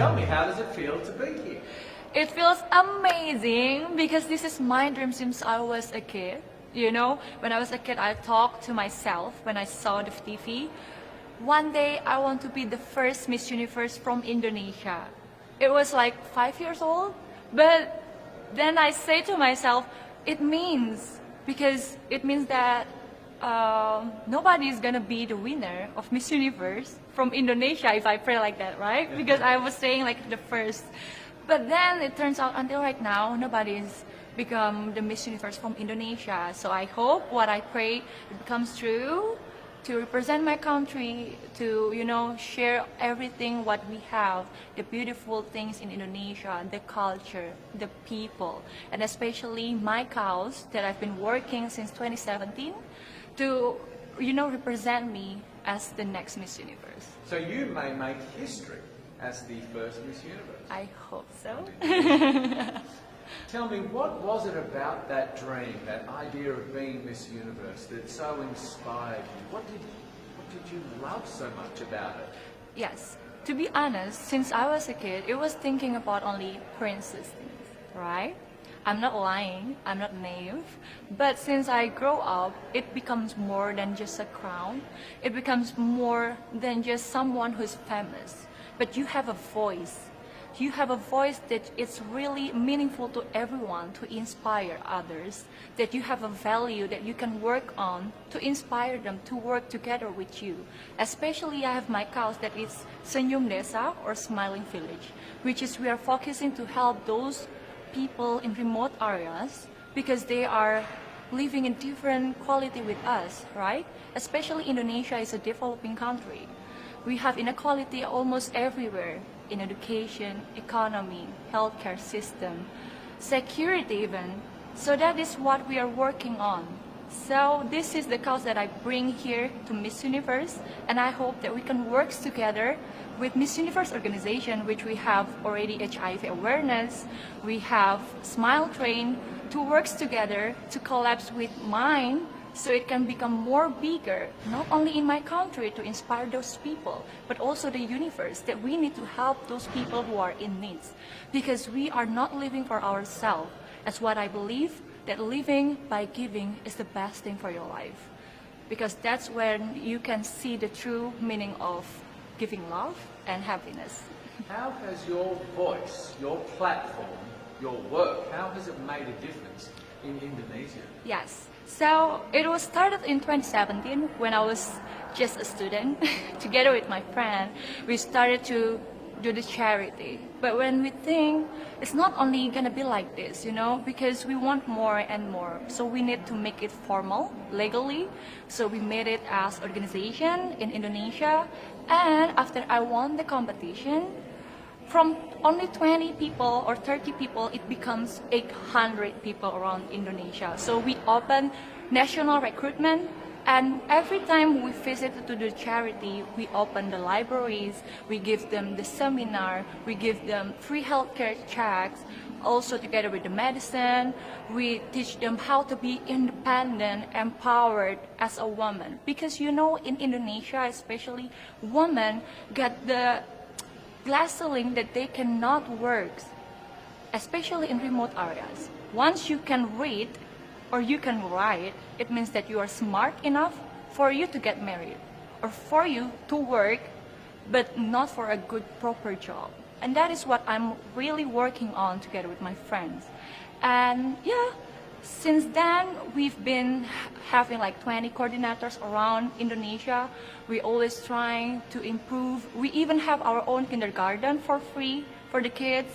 tell me, how does it feel to be here? It feels amazing because this is my dream since I was a kid. You know, when I was a kid, I talked to myself when I saw the TV. One day, I want to be the first Miss Universe from Indonesia. It was like 5 years old, but then I say to myself, because it means that nobody is gonna be the winner of Miss Universe from Indonesia if I pray like that, right? Because I was saying like the first. But then it turns out until right now, nobody's become the Miss Universe from Indonesia. So I hope what I pray it becomes true, to represent my country, to, you know, share everything what we have, the beautiful things in Indonesia, the culture, the people, and especially my cause that I've been working since 2017 to, you know, represent me as the next Miss Universe. So you may make history as the first Miss Universe. I hope so. Tell me, what was it about that dream, that idea of being Miss Universe that so inspired you? What did you love so much about it? Yes, to be honest, since I was a kid, it was thinking about only princess things, right? I'm not lying, I'm not naive, but since I grow up, it becomes more than just a crown. It becomes more than just someone who's famous, but you have a voice. You have a voice that is really meaningful to everyone, to inspire others, that you have a value that you can work on to inspire them to work together with you. Especially I have my cause that is Senyum Desa, or Smiling Village, which is we are focusing to help those people in remote areas because they are living in different quality with us, right? Especially Indonesia is a developing country. We have inequality almost everywhere, in education, economy, healthcare system, security even. So that is what we are working on. So this is the cause that I bring here to Miss Universe, and I hope that we can work together with Miss Universe organization, which we have already HIV awareness, we have Smile Train, to work together to collapse with mine so it can become more bigger, not only in my country to inspire those people, but also the universe, that we need to help those people who are in needs. Because we are not living for ourselves. That's what I believe, that living by giving is the best thing for your life. Because that's when you can see the true meaning of giving love and happiness. How has your voice, your platform, your work, how has it made a difference in Indonesia? Yes. So it was started in 2017 when I was just a student. Together with my friend, we started to do the charity. But when we think it's not only gonna be like this, you know, because we want more and more. So we need to make it formal, legally. So we made it as organization in Indonesia. And after I won the competition, from only 20 people or 30 people, it becomes 800 people around Indonesia. So we open national recruitment, and every time we visit to the charity, we open the libraries, we give them the seminar, we give them free healthcare checks, also together with the medicine, we teach them how to be independent, empowered as a woman. Because you know, in Indonesia especially, women get the glass ceiling that they cannot work, especially in remote areas. Once you can read or you can write, it means that you are smart enough for you to get married or for you to work, but not for a good proper job. And that is what I'm really working on together with my friends. And yeah, since then, we've been having like 20 coordinators around Indonesia. We're always trying to improve. We even have our own kindergarten for free for the kids.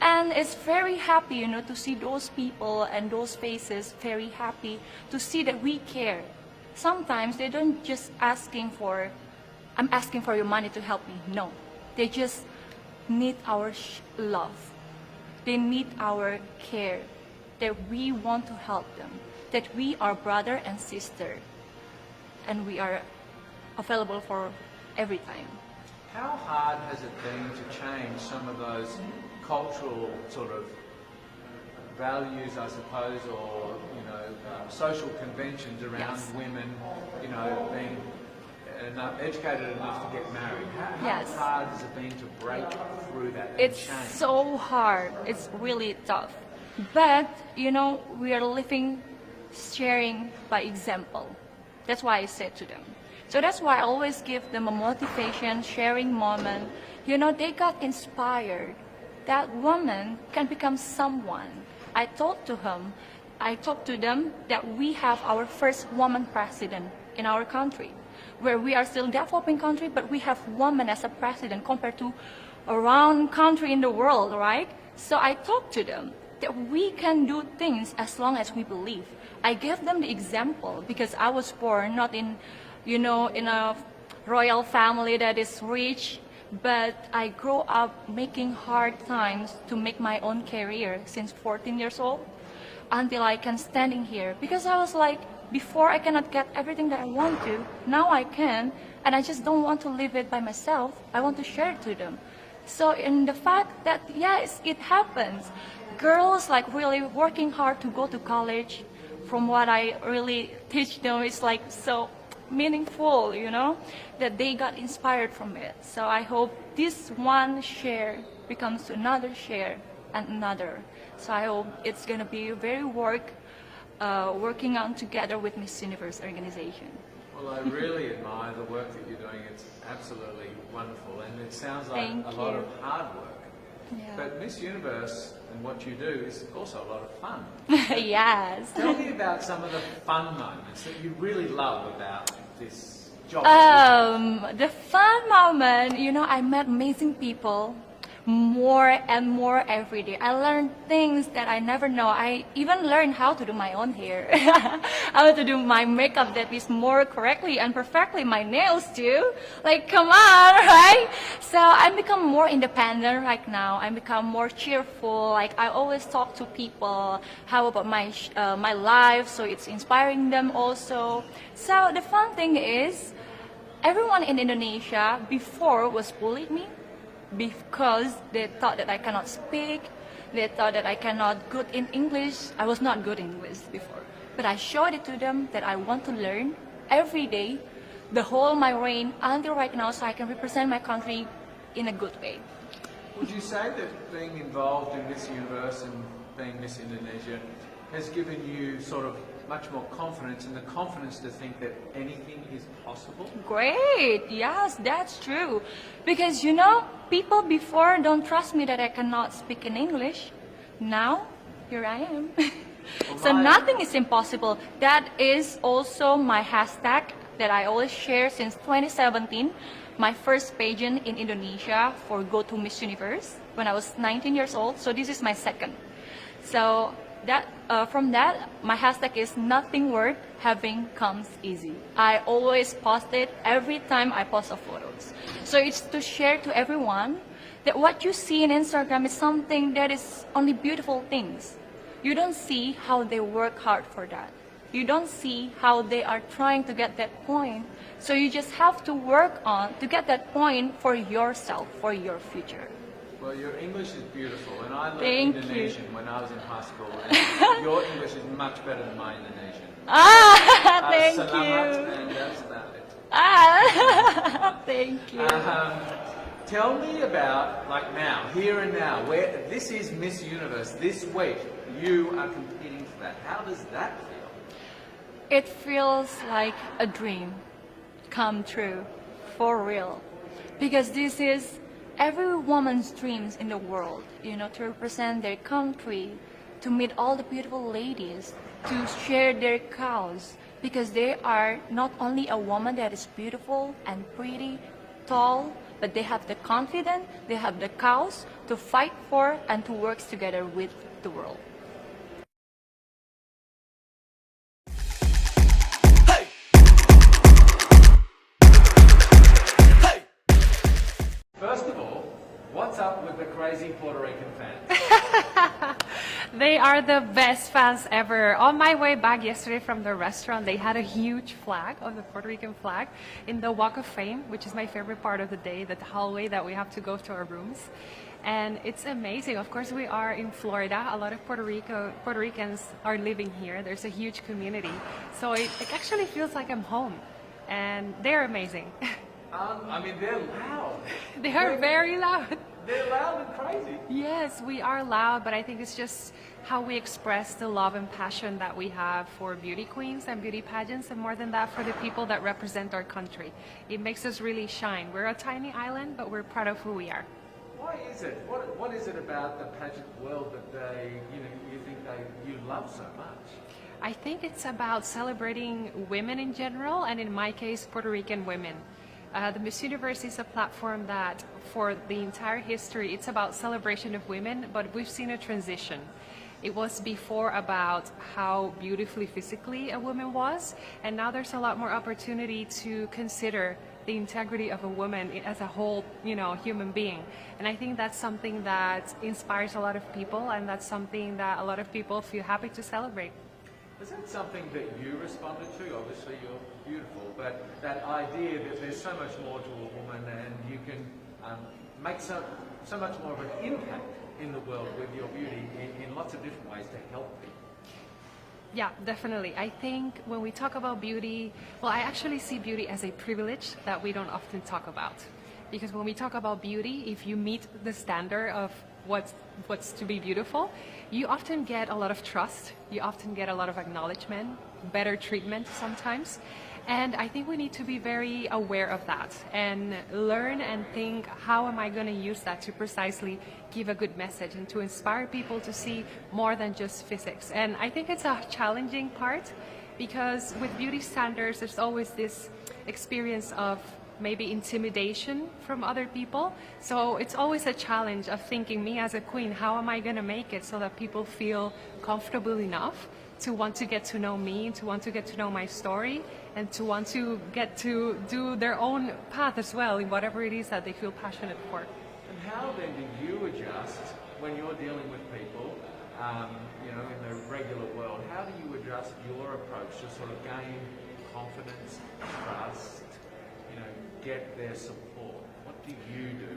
And it's very happy, you know, to see those people and those faces very happy to see that we care. Sometimes they don't just asking for, I'm asking for your money to help me. No, they just need our love. They need our care. That we want to help them, that we are brother and sister, and we are available for every time. How hard has it been to change some of those cultural sort of values, I suppose, or social conventions around Yes. women, being educated enough to get married. How Yes. hard has it been to break through that and It's change? so hard. It's really tough. But, you know, we are living, sharing by example. That's why I said to them. So that's why I always give them a motivation, sharing moment. You know, they got inspired. That woman can become someone. I talked to them that we have our first woman president in our country, where we are still developing country, but we have women as a president compared to around country in the world, right? So I talked to them that we can do things as long as we believe. I gave them the example because I was born not in, you know, in a royal family that is rich, but I grew up making hard times to make my own career since 14 years old until I can standing here. Because I was like, before I cannot get everything that I want to, now I can, and I just don't want to live it by myself. I want to share it to them. So in the fact that, yes, it happens. Girls like really working hard to go to college, from what I really teach them, it's like so meaningful, you know, that they got inspired from it. So I hope this one share becomes another share and another. So I hope it's gonna be very working on together with Miss Universe organization. Well, I really admire the work that you're doing. It's absolutely wonderful, and it sounds like Thank a lot you. of hard work. Yeah. But Miss Universe and what you do is also a lot of fun. Yes. Tell me about some of the fun moments that you really love about this job. The fun moment, you know, I met amazing people more and more every day. I learned things that I never know. I even learned how to do my own hair. How to do my makeup that is more correctly and perfectly, my nails too. Like, come on, right? So I become more independent right now. I become more cheerful. Like, I always talk to people how about my life, so it's inspiring them also. So the fun thing is, everyone in Indonesia before was bullied me because they thought that I cannot speak, they thought that I cannot good in English. I was not good in English before. But I showed it to them that I want to learn every day, the whole my reign until right now, so I can represent my country in a good way. Would you say that being involved in Miss Universe and being Miss Indonesia has given you sort of much more confidence, and the confidence to think that anything is possible? Great, yes, that's true. Because you know, people before don't trust me that I cannot speak in English. Now, here I am. So nothing is impossible. That is also my hashtag that I always share since 2017. My first pageant in Indonesia for Go to Miss Universe when I was 19 years old. So this is my second. So that from that, my hashtag is nothing worth having comes easy. I always post it every time I post a photos. So it's to share to everyone that what you see in Instagram is something that is only beautiful things. You don't see how they work hard for that. You don't see how they are trying to get that point. So you just have to work on to get that point for yourself, for your future. Well, your English is beautiful, and I learned Thank Indonesian when I was in high school, and your English is much better than my Indonesian. Thank Selamat, you. and that's about it. Thank you. Tell me about, like now, here and now, where this is Miss Universe, this week, you are competing for that. How does that feel? It feels like a dream come true, for real. Because this is every woman's dreams in the world, you know, to represent their country, to meet all the beautiful ladies, to share their cause, because they are not only a woman that is beautiful and pretty, tall, but they have the confidence, they have the cause to fight for and to work together with the world. First of all, what's up with the crazy Puerto Rican fans? They are the best fans ever. On my way back yesterday from the restaurant, they had a huge flag of the Puerto Rican flag in the Walk of Fame, which is my favorite part of the day, the hallway that we have to go to our rooms. And it's amazing. Of course, we are in Florida. A lot of Puerto Ricans are living here. There's a huge community. So it actually feels like I'm home. and they're amazing. I mean, they're loud. They are very loud. They're loud and crazy. Yes, we are loud, but I think it's just how we express the love and passion that we have for beauty queens and beauty pageants, and more than that, for the people that represent our country. It makes us really shine. We're a tiny island, but we're proud of who we are. Why is it? What is it about the pageant world that you think you love so much? I think it's about celebrating women in general, and in my case, Puerto Rican women. The Miss Universe is a platform that, for the entire history, it's about celebration of women, but we've seen a transition. It was before about how beautifully physically a woman was, and now there's a lot more opportunity to consider the integrity of a woman as a whole, human being. And I think that's something that inspires a lot of people, and that's something that a lot of people feel happy to celebrate. Is that something that you responded to? Obviously you're beautiful, but that idea that there's so much more to a woman and you can make so much more of an impact in the world with your beauty in lots of different ways to help people. Yeah, definitely. I think when we talk about beauty, well, I actually see beauty as a privilege that we don't often talk about. Because when we talk about beauty, if you meet the standard of what's to be beautiful, you often get a lot of trust, you often get a lot of acknowledgement, better treatment sometimes. And I think we need to be very aware of that and learn and think, how am I going to use that to precisely give a good message and to inspire people to see more than just physics. And I think it's a challenging part, because with beauty standards, there's always this experience of maybe intimidation from other people. So it's always a challenge of thinking, me as a queen, how am I going to make it so that people feel comfortable enough to want to get to know me, to want to get to know my story, and to want to get to do their own path as well in whatever it is that they feel passionate for. And how then do you adjust when you're dealing with people, in the regular world? How do you adjust your approach to sort of gain confidence, trust, get their support? What do you do?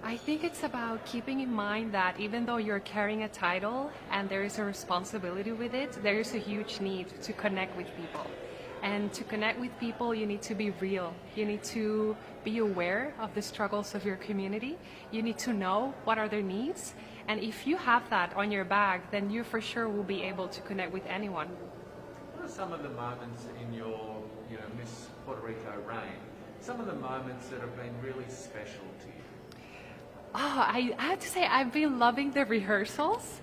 I think it's about keeping in mind that even though you're carrying a title and there is a responsibility with it, there is a huge need to connect with people. And to connect with people, you need to be real. You need to be aware of the struggles of your community. You need to know what are their needs. And if you have that on your bag, then you for sure will be able to connect with anyone. What are some of the moments in your, Miss Puerto Rico reign? Some of the moments that have been really special to you? Oh, I have to say, I've been loving the rehearsals.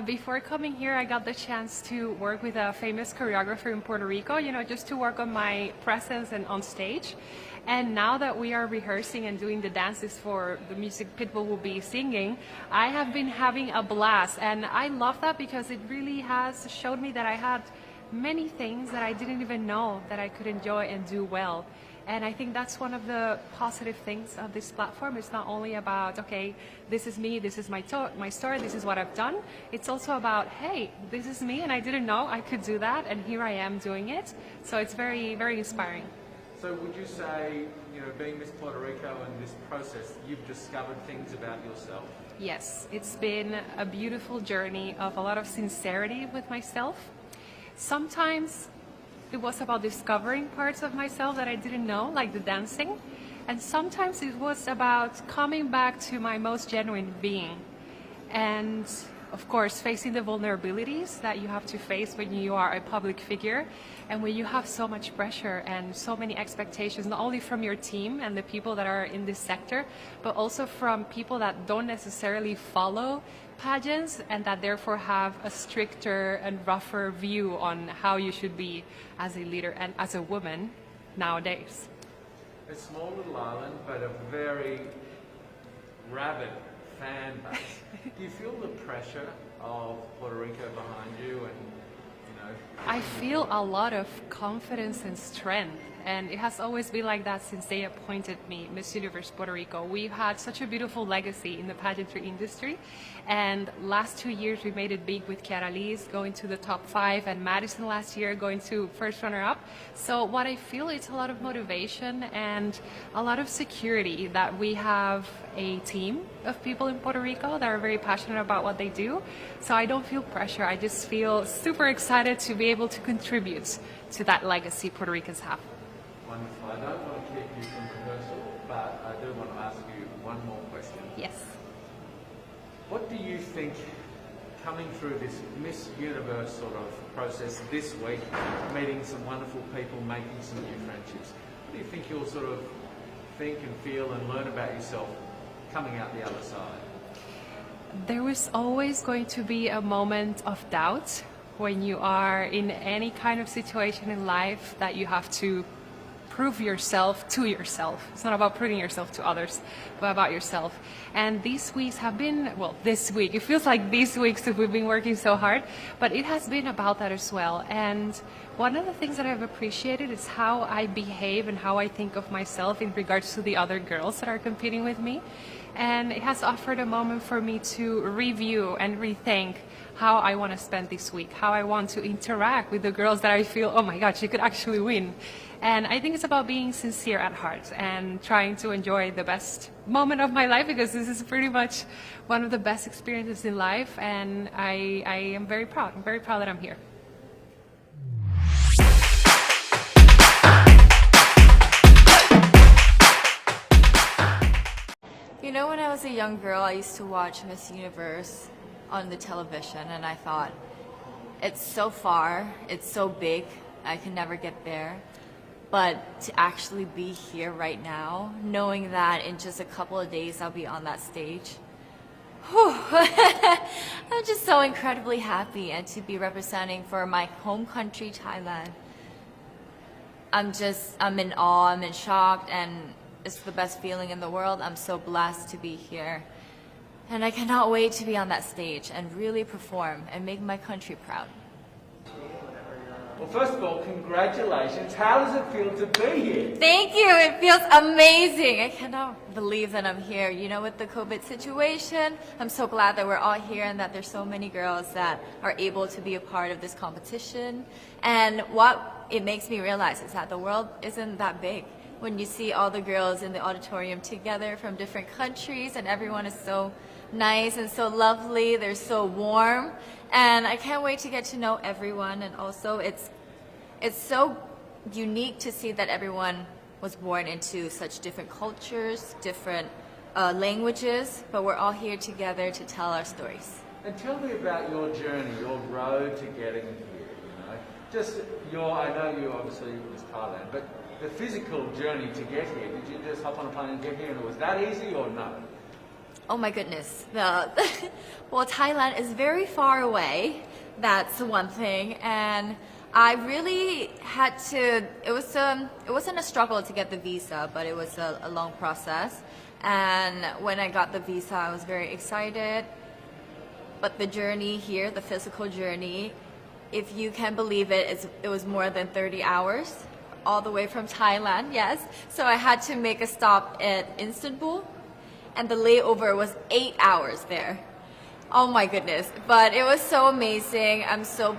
Before coming here, I got the chance to work with a famous choreographer in Puerto Rico, just to work on my presence and on stage. And now that we are rehearsing and doing the dances for the music people will be singing, I have been having a blast. And I love that because it really has showed me that I had many things that I didn't even know that I could enjoy and do well. And I think that's one of the positive things of this platform. It's not only about, okay, this is me, this is my story, this is what I've done. It's also about, hey, this is me and I didn't know I could do that, and here I am doing it. So it's very, very inspiring. So would you say, being Miss Puerto Rico and this process, you've discovered things about yourself? Yes, it's been a beautiful journey of a lot of sincerity with myself. Sometimes it was about discovering parts of myself that I didn't know, like the dancing. And sometimes it was about coming back to my most genuine being. And of course, facing the vulnerabilities that you have to face when you are a public figure and when you have so much pressure and so many expectations, not only from your team and the people that are in this sector, but also from people that don't necessarily follow pageants and that therefore have a stricter and rougher view on how you should be as a leader and as a woman nowadays. A small little island, but a very rabid fan base. Do you feel the pressure of Puerto Rico behind you and, I feel a lot of confidence and strength, and it has always been like that since they appointed me Miss Universe Puerto Rico. We've had such a beautiful legacy in the pageantry industry, and last 2 years we made it big with Adeline's going to the top 5 and Madison last year going to first runner-up. So what I feel is a lot of motivation and a lot of security that we have a team of people in Puerto Rico that are very passionate about what they do. So I don't feel pressure. I just feel super excited to be able to contribute to that legacy Puerto Ricans have. Wonderful. I don't want to keep you from rehearsal, but I do want to ask you one more question. Yes. What do you think, coming through this Miss Universe sort of process this week, meeting some wonderful people, making some new friendships, what do you think you'll sort of think and feel and learn about yourself coming out the other side? There is always going to be a moment of doubt when you are in any kind of situation in life that you have to prove yourself to yourself. It's not about proving yourself to others, but about yourself. And these weeks have been, well, this week, it feels like these weeks that we've been working so hard, but it has been about that as well. And one of the things that I've appreciated is how I behave and how I think of myself in regards to the other girls that are competing with me. And it has offered a moment for me to review and rethink how I want to spend this week, how I want to interact with the girls that I feel, oh my God, she could actually win. And I think it's about being sincere at heart and trying to enjoy the best moment of my life, because this is pretty much one of the best experiences in life, and I am very proud. I'm very proud that I'm here. You know, when I was a young girl, I used to watch Miss Universe on the television, and I thought, it's so far, it's so big, I can never get there. But to actually be here right now, knowing that in just a couple of days I'll be on that stage, whew, I'm just so incredibly happy, and to be representing for my home country, Thailand. I'm in awe, I'm in shock, and it's the best feeling in the world. I'm so blessed to be here. And I cannot wait to be on that stage and really perform and make my country proud. Well, first of all, congratulations. How does it feel to be here? Thank you. It feels amazing. I cannot believe that I'm here. You know, with the COVID situation, I'm so glad that we're all here and that there's so many girls that are able to be a part of this competition. And what it makes me realize is that the world isn't that big. When you see all the girls in the auditorium together from different countries, and everyone is so nice and so lovely, they're so warm, and I can't wait to get to know everyone. And also it's so unique to see that everyone was born into such different cultures, different languages, but we're all here together to tell our stories. And tell me about your journey, your road to getting here, you know. Just I know you obviously was Thailand, but the physical journey to get here, did you just hop on a plane and get here and it was that easy, or no? Oh my goodness. Well, Thailand is very far away. That's one thing. And I really had to, it wasn't a struggle to get the visa, but it was a long process. And when I got the visa, I was very excited. But the journey here, the physical journey, if you can believe it, it was more than 30 hours, all the way from Thailand, yes. So I had to make a stop at Istanbul, and the layover was 8 hours there. Oh my goodness. But it was so amazing. I'm so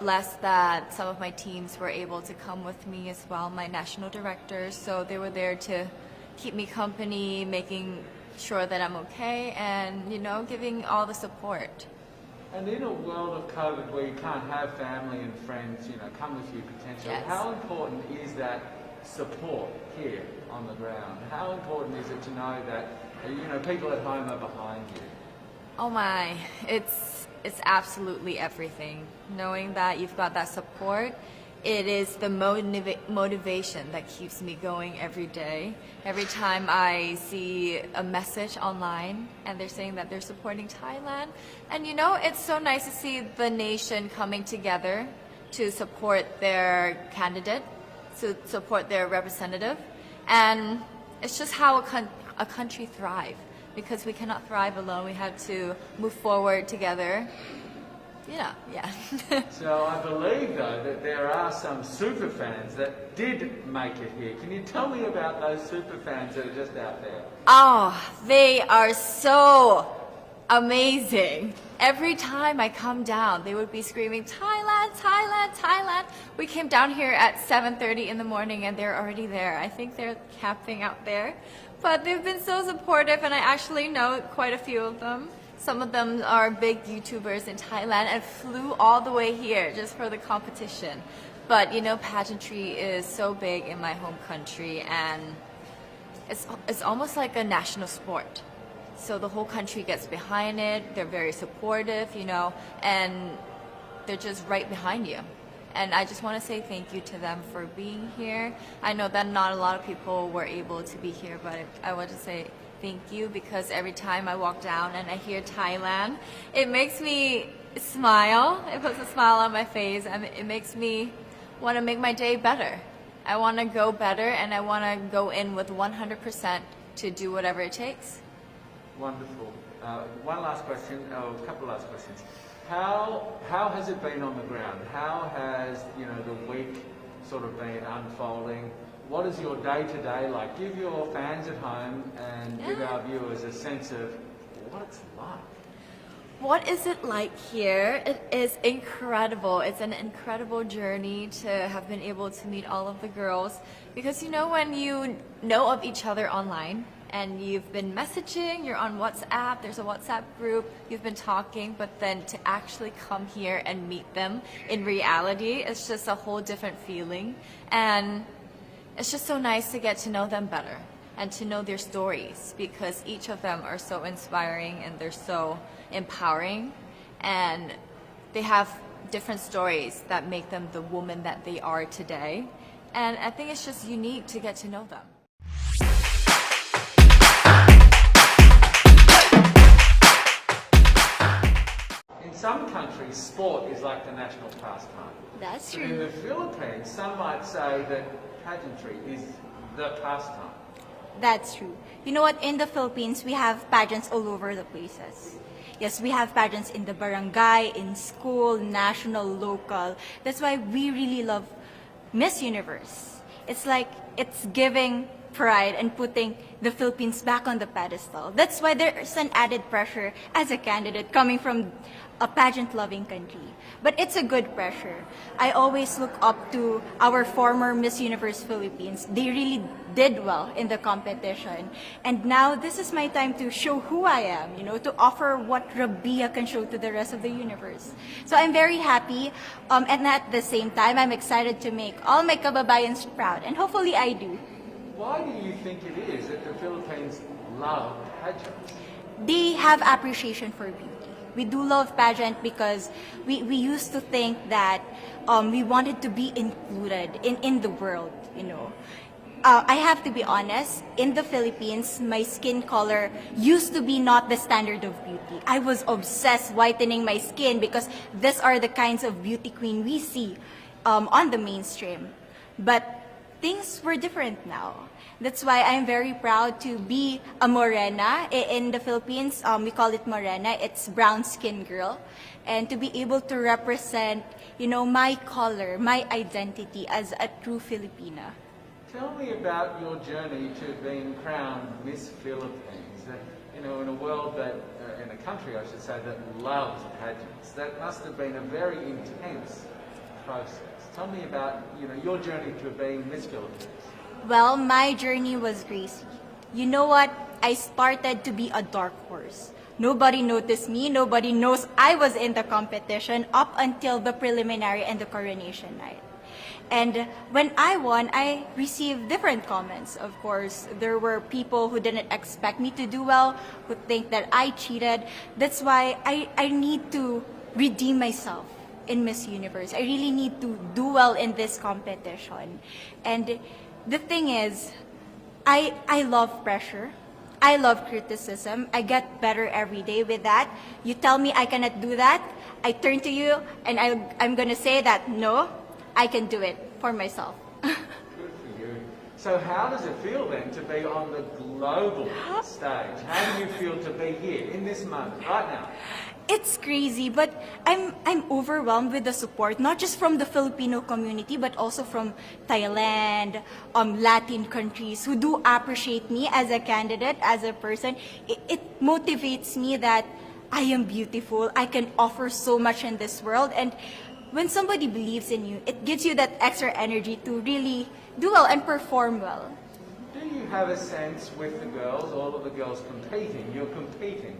blessed that some of my teams were able to come with me as well, my national directors. So they were there to keep me company, making sure that I'm okay, and, you know, giving all the support. And in a world of COVID where you can't have family and friends, you know, come with you potentially, Yes. How important is that support here on the ground? How important is it to know that, you know, people at home are behind you? Oh my, it's absolutely everything. Knowing that you've got that support, it is the motivation that keeps me going every day. Every time I see a message online and they're saying that they're supporting Thailand, and you know, it's so nice to see the nation coming together to support their candidate, to support their representative, and it's just how a country thrives. Because we cannot thrive alone, we have to move forward together. Yeah. So I believe, though, that there are some super fans that did make it here. Can you tell me about those super fans that are just out there? Oh, they are so amazing. Every time I come down, they would be screaming, Thailand, Thailand, Thailand. We came down here at 7:30 in the morning and they're already there. I think they're camping out there. But they've been so supportive, and I actually know quite a few of them. Some of them are big YouTubers in Thailand and flew all the way here just for the competition. But you know, pageantry is so big in my home country, and it's almost like a national sport. So the whole country gets behind it. They're very supportive, you know, and they're just right behind you. And I just want to say thank you to them for being here. I know that not a lot of people were able to be here, but I want to say thank you, because every time I walk down and I hear Thailand, it makes me smile. It puts a smile on my face, and it makes me want to make my day better. I want to go better, and I want to go in with 100% to do whatever it takes. Wonderful. One last question, a couple last questions. How has it been on the ground? How has, you know, the week sort of been unfolding? What is your day-to-day like? Give your fans at home and give our viewers a sense of what it's like. What is it like here? It is incredible. It's an incredible journey to have been able to meet all of the girls, because you know, when you know of each other online and you've been messaging, you're on WhatsApp, there's a WhatsApp group, you've been talking, but then to actually come here and meet them in reality, it's just a whole different feeling. And it's just so nice to get to know them better and to know their stories, because each of them are so inspiring and they're so empowering, and they have different stories that make them the woman that they are today. And I think it's just unique to get to know them. In some countries, sport is like the national pastime. That's But in the Philippines, some might say that pageantry is the pastime. That's true. You know what? In the Philippines, we have pageants all over the places. Yes, we have pageants in the barangay, in school, national, local. That's why we really love Miss Universe. It's like it's giving pride and putting the Philippines back on the pedestal. That's why there's an added pressure as a candidate coming from a pageant-loving country. But it's a good pressure. I always look up to our former Miss Universe Philippines. They really did well in the competition. And now this is my time to show who I am, you know, to offer what Rabiya can show to the rest of the universe. So I'm very happy, and at the same time, I'm excited to make all my kababayans proud, and hopefully I do. Why do you think it is that the Philippines love pageants? They have appreciation for beauty. We do love pageant because we used to think that we wanted to be included in the world, you know. I have to be honest, in the Philippines, my skin color used to be not the standard of beauty. I was obsessed whitening my skin because these are the kinds of beauty queen we see on the mainstream. But things were different now. That's why I'm very proud to be a morena. In the Philippines, we call it morena. It's brown skin girl. And to be able to represent, you know, my color, my identity as a true Filipina. Tell me about your journey to being crowned Miss Philippines. You know, in a world that, in a country, I should say, that loves pageants. That must have been a very intense process. Tell me about, you know, your journey to being Miss Philippines. Well, my journey was crazy. You know what? I started to be a dark horse. Nobody noticed me. Nobody knows I was in the competition up until the preliminary and the coronation night. And when I won, I received different comments. Of course, there were people who didn't expect me to do well, who think that I cheated. That's why I need to redeem myself in Miss Universe. I really need to do well in this competition. And the thing is, I love pressure. I love criticism. I get better every day with that. You tell me I cannot do that, I turn to you and I'm going to say that, no, I can do it for myself. Good for you. So how does it feel then to be on the global stage? How do you feel to be here in this moment, right now? It's crazy, but I'm overwhelmed with the support, not just from the Filipino community, but also from Thailand, Latin countries who do appreciate me as a candidate, as a person. It motivates me that I am beautiful, I can offer so much in this world, and when somebody believes in you, it gives you that extra energy to really do well and perform well. Do you have a sense with the girls, all of the girls competing, you're competing,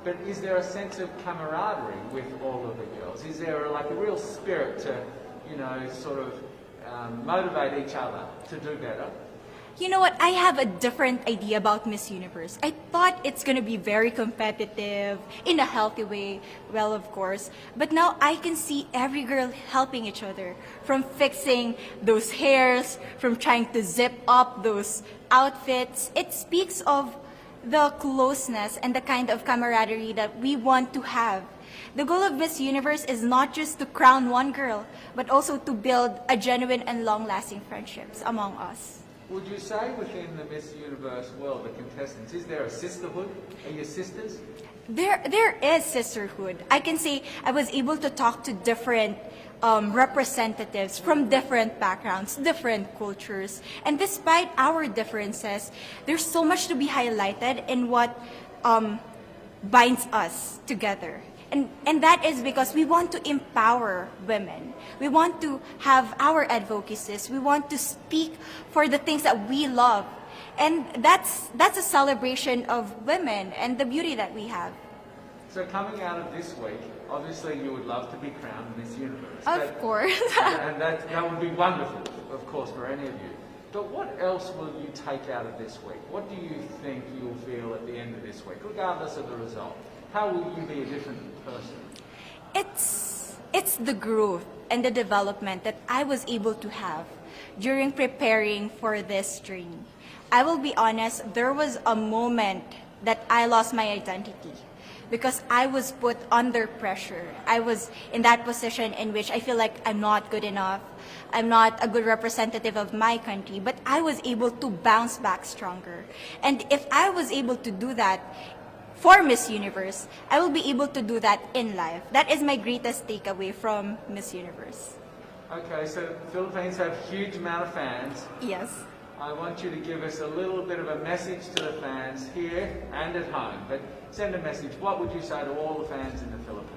but is there a sense of camaraderie with all of the girls? Is there like a real spirit to, you know, sort of motivate each other to do better? You know what? I have a different idea about Miss Universe. I thought it's gonna be very competitive in a healthy way. Well, of course. But now I can see every girl helping each other. From fixing those hairs, from trying to zip up those outfits. It speaks of the closeness and the kind of camaraderie that we want to have. The goal of Miss Universe is not just to crown one girl, but also to build a genuine and long-lasting friendships among us. Would you say within the Miss Universe world, the contestants, is there a sisterhood? Are you sisters? There is sisterhood. I can say I was able to talk to different representatives from different backgrounds, different cultures. And despite our differences, there's so much to be highlighted in what binds us together. And that is because we want to empower women. We want to have our advocacies. We want to speak for the things that we love. And that's a celebration of women and the beauty that we have. So coming out of this week, obviously you would love to be crowned Miss Universe. Of course. And that would be wonderful, of course, for any of you. But what else will you take out of this week? What do you think you'll feel at the end of this week, regardless of the result? How will you be a different person? It's the growth and the development that I was able to have during preparing for this journey. I will be honest, there was a moment that I lost my identity because I was put under pressure. I was in that position in which I feel like I'm not good enough. I'm not a good representative of my country, but I was able to bounce back stronger. And if I was able to do that for Miss Universe, I will be able to do that in life. That is my greatest takeaway from Miss Universe. Okay, so the Philippines have a huge amount of fans. Yes. I want you to give us a little bit of a message to the fans here and at home. But send a message. What would you say to all the fans in the Philippines?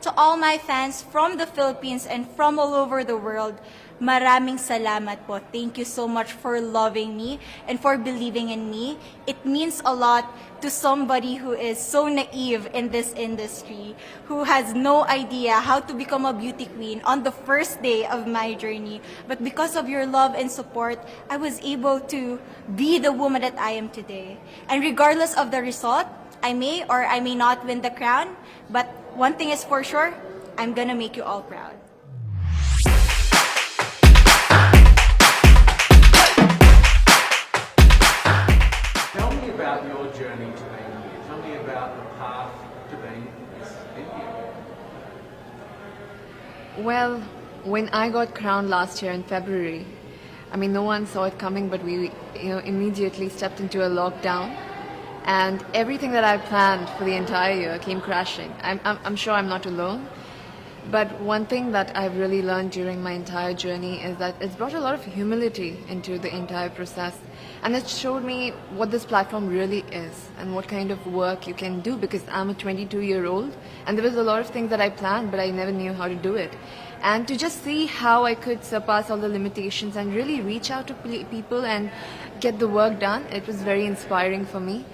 To all my fans from the Philippines and from all over the world, maraming salamat po. Thank you so much for loving me and for believing in me. It means a lot to somebody who is so naive in this industry, who has no idea how to become a beauty queen on the first day of my journey. But because of your love and support, I was able to be the woman that I am today. And regardless of the result, I may or I may not win the crown, but one thing is for sure, I'm gonna make you all proud. Tell me about your journey to being here. Tell me about the path to being Miss India. Well, when I got crowned last year in February, I mean, no one saw it coming, but we, immediately stepped into a lockdown, and everything that I planned for the entire year came crashing. I'm sure I'm not alone, but one thing that I've really learned during my entire journey is that it's brought a lot of humility into the entire process, and it showed me what this platform really is and what kind of work you can do, because I'm a 22-year-old and there was a lot of things that I planned but I never knew how to do it. And to just see how I could surpass all the limitations and really reach out to people and get the work done, it was very inspiring for me.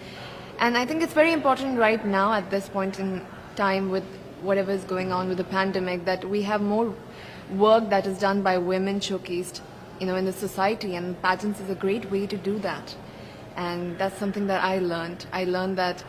And I think it's very important right now at this point in time with whatever is going on with the pandemic that we have more work that is done by women showcased, in the society, and pageants is a great way to do that. And that's something that I learned. I learned that,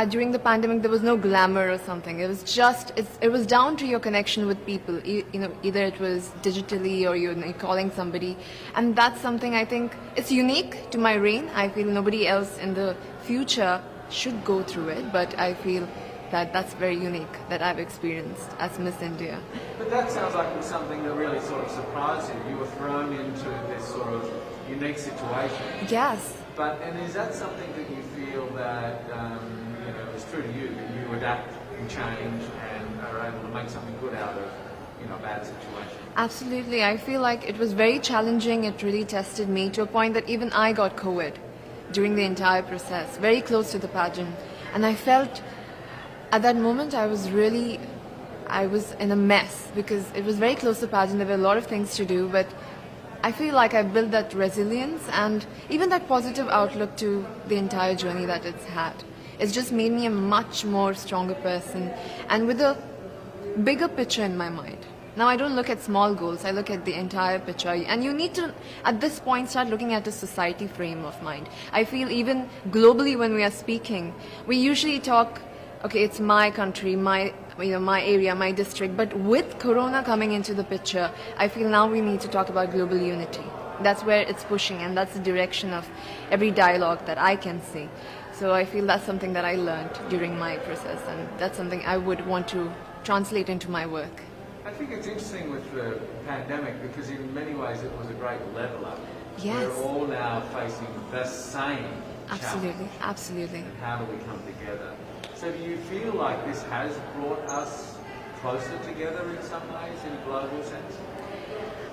during the pandemic there was no glamour or something. It was just, it was down to your connection with people. Either it was digitally or you're calling somebody. And that's something I think it's unique to my reign. I feel nobody else in the future should go through it, but I feel that's very unique that I've experienced as Miss India. But that sounds like it's something that really sort of surprised you. You were thrown into this sort of unique situation. Yes. And is that something that you feel that is true to you, that you adapt and change and are able to make something good out of a bad situation? Absolutely. I feel like it was very challenging. It really tested me to a point that even I got COVID during the entire process, very close to the pageant. And I felt at that moment I was in a mess because it was very close to pageant. There were a lot of things to do, but I feel like I built that resilience and even that positive outlook to the entire journey that it's had. It's just made me a much more stronger person and with a bigger picture in my mind. Now I don't look at small goals, I look at the entire picture. And you need to, at this point, start looking at a society frame of mind. I feel even globally when we are speaking, we usually talk, okay, it's my country, my area, my district. But with Corona coming into the picture, I feel now we need to talk about global unity. That's where it's pushing, and that's the direction of every dialogue that I can see. So I feel that's something that I learned during my process, and that's something I would want to translate into my work. I think it's interesting with the pandemic because in many ways it was a great level up. Yes. We're all now facing the same Absolutely, challenge. absolutely. And how do we come together? So do you feel like this has brought us closer together in some ways, in a global sense?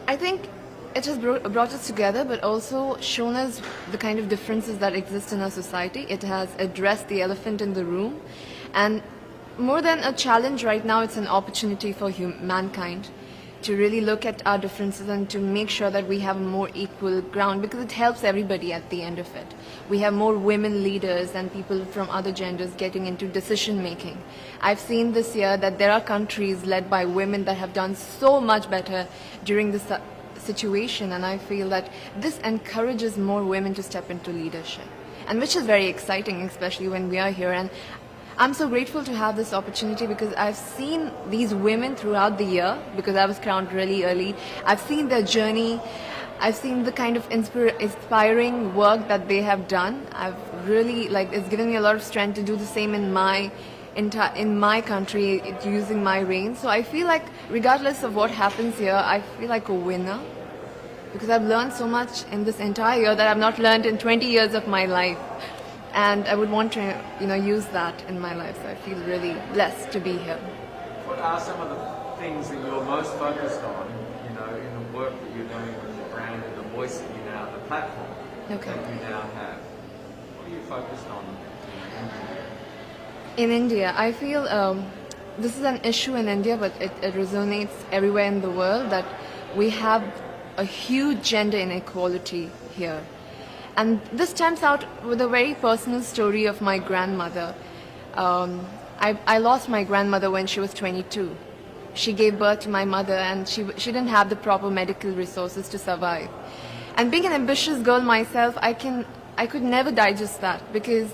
I think it has brought us together, but also shown us the kind of differences that exist in our society. It has addressed the elephant in the room, and more than a challenge right now, it's an opportunity for mankind to really look at our differences and to make sure that we have a more equal ground, because it helps everybody at the end of it. We have more women leaders and people from other genders getting into decision making. I've seen this year that there are countries led by women that have done so much better during this situation, and I feel that this encourages more women to step into leadership, and which is very exciting, especially when we are here. And I'm so grateful to have this opportunity because I've seen these women throughout the year, because I was crowned really early. I've seen their journey. I've seen the kind of inspiring work that they have done. I've really, it's given me a lot of strength to do the same in my country, using my reign. So I feel like regardless of what happens here, I feel like a winner, because I've learned so much in this entire year that I've not learned in 20 years of my life. And I would want to, use that in my life. So I feel really blessed to be here. What are some of the things that you're most focused on, in the work that you're doing with the brand and the voice that you now, the platform that you now have? What are you focused on in India? I feel this is an issue in India, but it resonates everywhere in the world, that we have a huge gender inequality here. And this stems out with a very personal story of my grandmother. I lost my grandmother when she was 22. She gave birth to my mother, and she didn't have the proper medical resources to survive. And being an ambitious girl myself, I could never digest that, because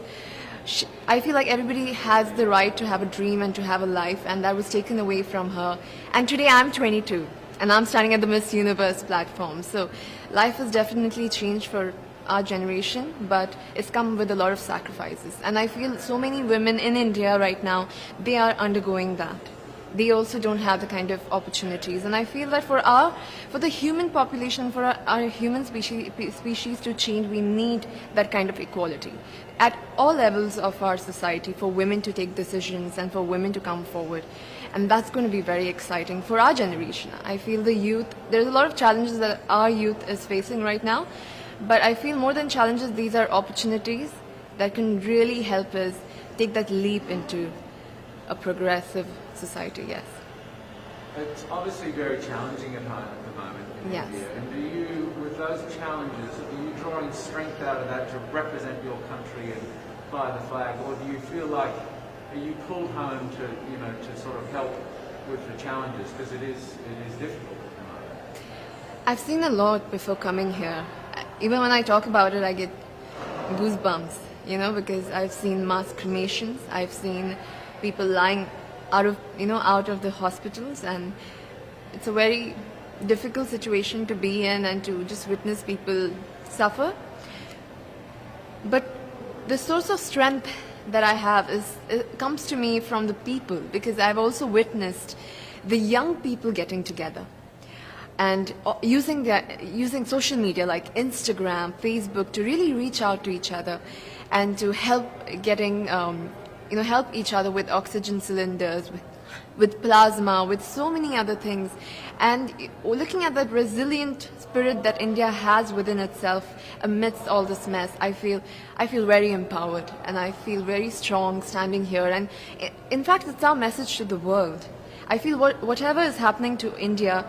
I feel like everybody has the right to have a dream and to have a life, and that was taken away from her. And today I'm 22, and I'm standing at the Miss Universe platform. So life has definitely changed for our generation, but it's come with a lot of sacrifices. And I feel so many women in India right now, they are undergoing that. They also don't have the kind of opportunities. And I feel that for the human population, for our human species to change, we need that kind of equality at all levels of our society, for women to take decisions and for women to come forward. And that's going to be very exciting for our generation. I feel the youth, there's a lot of challenges that our youth is facing right now, but I feel more than challenges, these are opportunities that can really help us take that leap into a progressive society, yes. It's obviously very challenging at home at the moment in Yes. India. And do you, with those challenges, are you drawing strength out of that to represent your country and fly the flag, or do you feel like, are you pulled home to sort of help with the challenges, because it is difficult at the moment? I've seen a lot before coming here. Even when I talk about it, I get goosebumps, because I've seen mass cremations, I've seen people lying out of the hospitals, and it's a very difficult situation to be in and to just witness people suffer. But the source of strength that I have it comes to me from the people, because I've also witnessed the young people getting together and using social media like Instagram, Facebook to really reach out to each other and to help help each other with oxygen cylinders, with plasma, with so many other things. And looking at that resilient spirit that India has within itself amidst all this mess, I feel very empowered, and I feel very strong standing here. And in fact, it's our message to the world. I feel whatever is happening to India,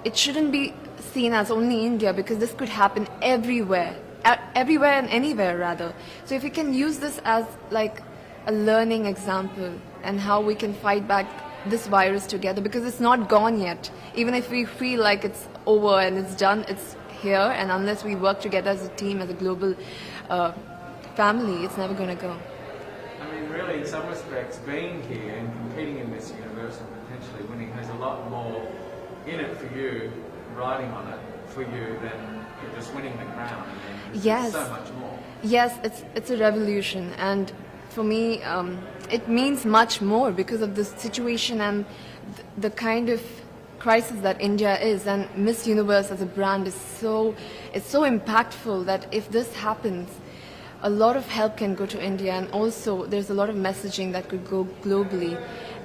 it shouldn't be seen as only India, because this could happen everywhere and anywhere rather. So if we can use this as like a learning example and how we can fight back this virus together, because it's not gone yet. Even if we feel like it's over and it's done, it's here, and unless we work together as a team, as a global family, it's never going to go. I mean, really, in some respects, being here and competing in this universe and potentially winning has a lot more in it for you, riding on it for you, than just winning the crown. I mean, Yes. so much more. Yes, it's a revolution, and for me, it means much more because of the situation and the kind of crisis that India is. And Miss Universe as a brand is so impactful that if this happens, a lot of help can go to India, and also there's a lot of messaging that could go globally.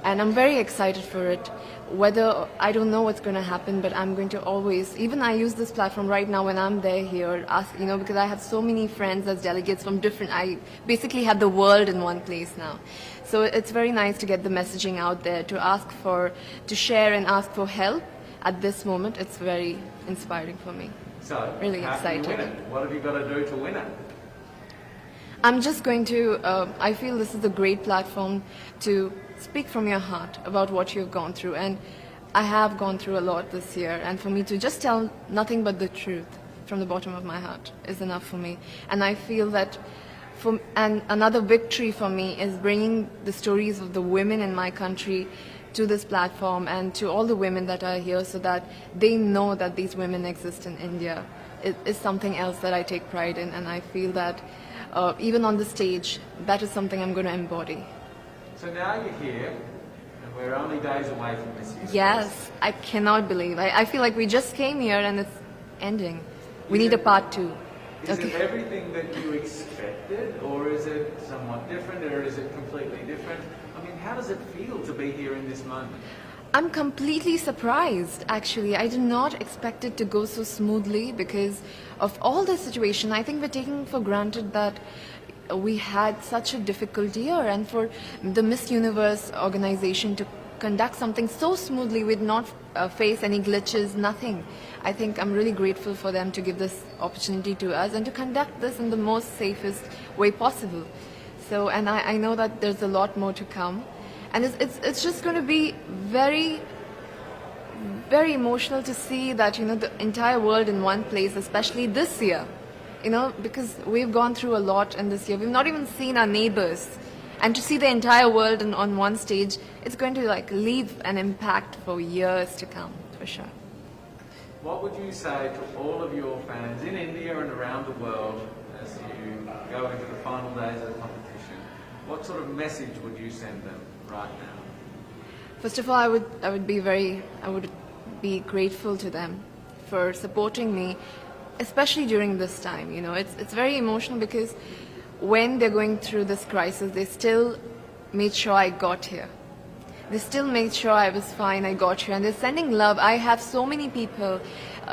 And I'm very excited for it. Whether, I don't know what's going to happen, but I'm going to always, even I use this platform right now when I'm there here, because I have so many friends as delegates from I basically have the world in one place now. So it's very nice to get the messaging out there, to share and ask for help at this moment. It's very inspiring for me. So, Really how can you excited. win it? What have you got to do to win it? I'm just going to, I feel this is a great platform to speak from your heart about what you've gone through. And I have gone through a lot this year. And for me to just tell nothing but the truth from the bottom of my heart is enough for me. And I feel that and another victory for me is bringing the stories of the women in my country to this platform and to all the women that are here, so that they know that these women exist in India. It is something else that I take pride in, and I feel that even on the stage, that is something I'm going to embody. So now you're here, and we're only days away from this year. Yes, I cannot believe. I feel like we just came here and it's ending. We need a part 2. Is it everything that you expected, or is it somewhat different, or is it completely different? I mean, how does it feel to be here in this moment? I'm completely surprised, actually. I did not expect it to go so smoothly because of all the situation. I think we're taking for granted that we had such a difficult year, and for the Miss Universe organization to conduct something so smoothly with not face any glitches, nothing. I think I'm really grateful for them to give this opportunity to us and to conduct this in the most safest way possible. So, and I know that there's a lot more to come. And it's just going to be very, very emotional to see that, the entire world in one place, especially this year, because we've gone through a lot in this year. We've not even seen our neighbors. And to see the entire world on one stage, it's going to leave an impact for years to come, for sure. What would you say to all of your fans in India and around the world as you go into the final days of the competition? What sort of message would you send them right now? First of all, I would be grateful to them for supporting me, especially during this time. It's very emotional because when they're going through this crisis, they still made sure I got here. They still made sure I was fine, I got here, and they're sending love. I have so many people,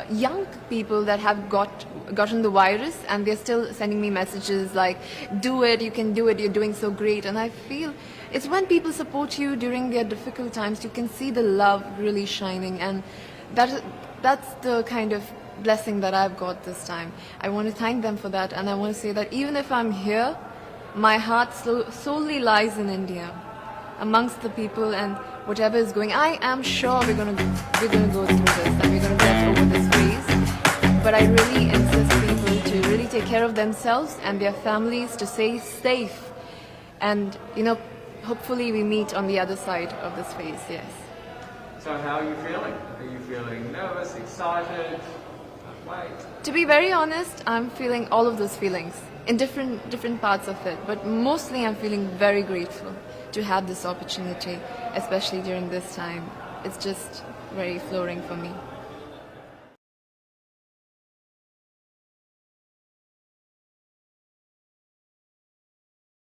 young people that have gotten the virus, and they're still sending me messages like, do it, you can do it, you're doing so great. And I feel it's when people support you during their difficult times, you can see the love really shining, and that's the kind of blessing that I've got this time. I want to thank them for that, and I want to say that even if I'm here, my heart solely lies in India, amongst the people, and whatever is going. I am sure we're gonna go through this, and we're gonna get over this phase. But I really insist people to really take care of themselves and their families, to stay safe, and hopefully we meet on the other side of this phase. Yes. So how are you feeling? Are you feeling nervous, excited? Wait. To be very honest, I'm feeling all of those feelings in different parts of it, but mostly I'm feeling very grateful to have this opportunity, especially during this time. It's just very flooring for me.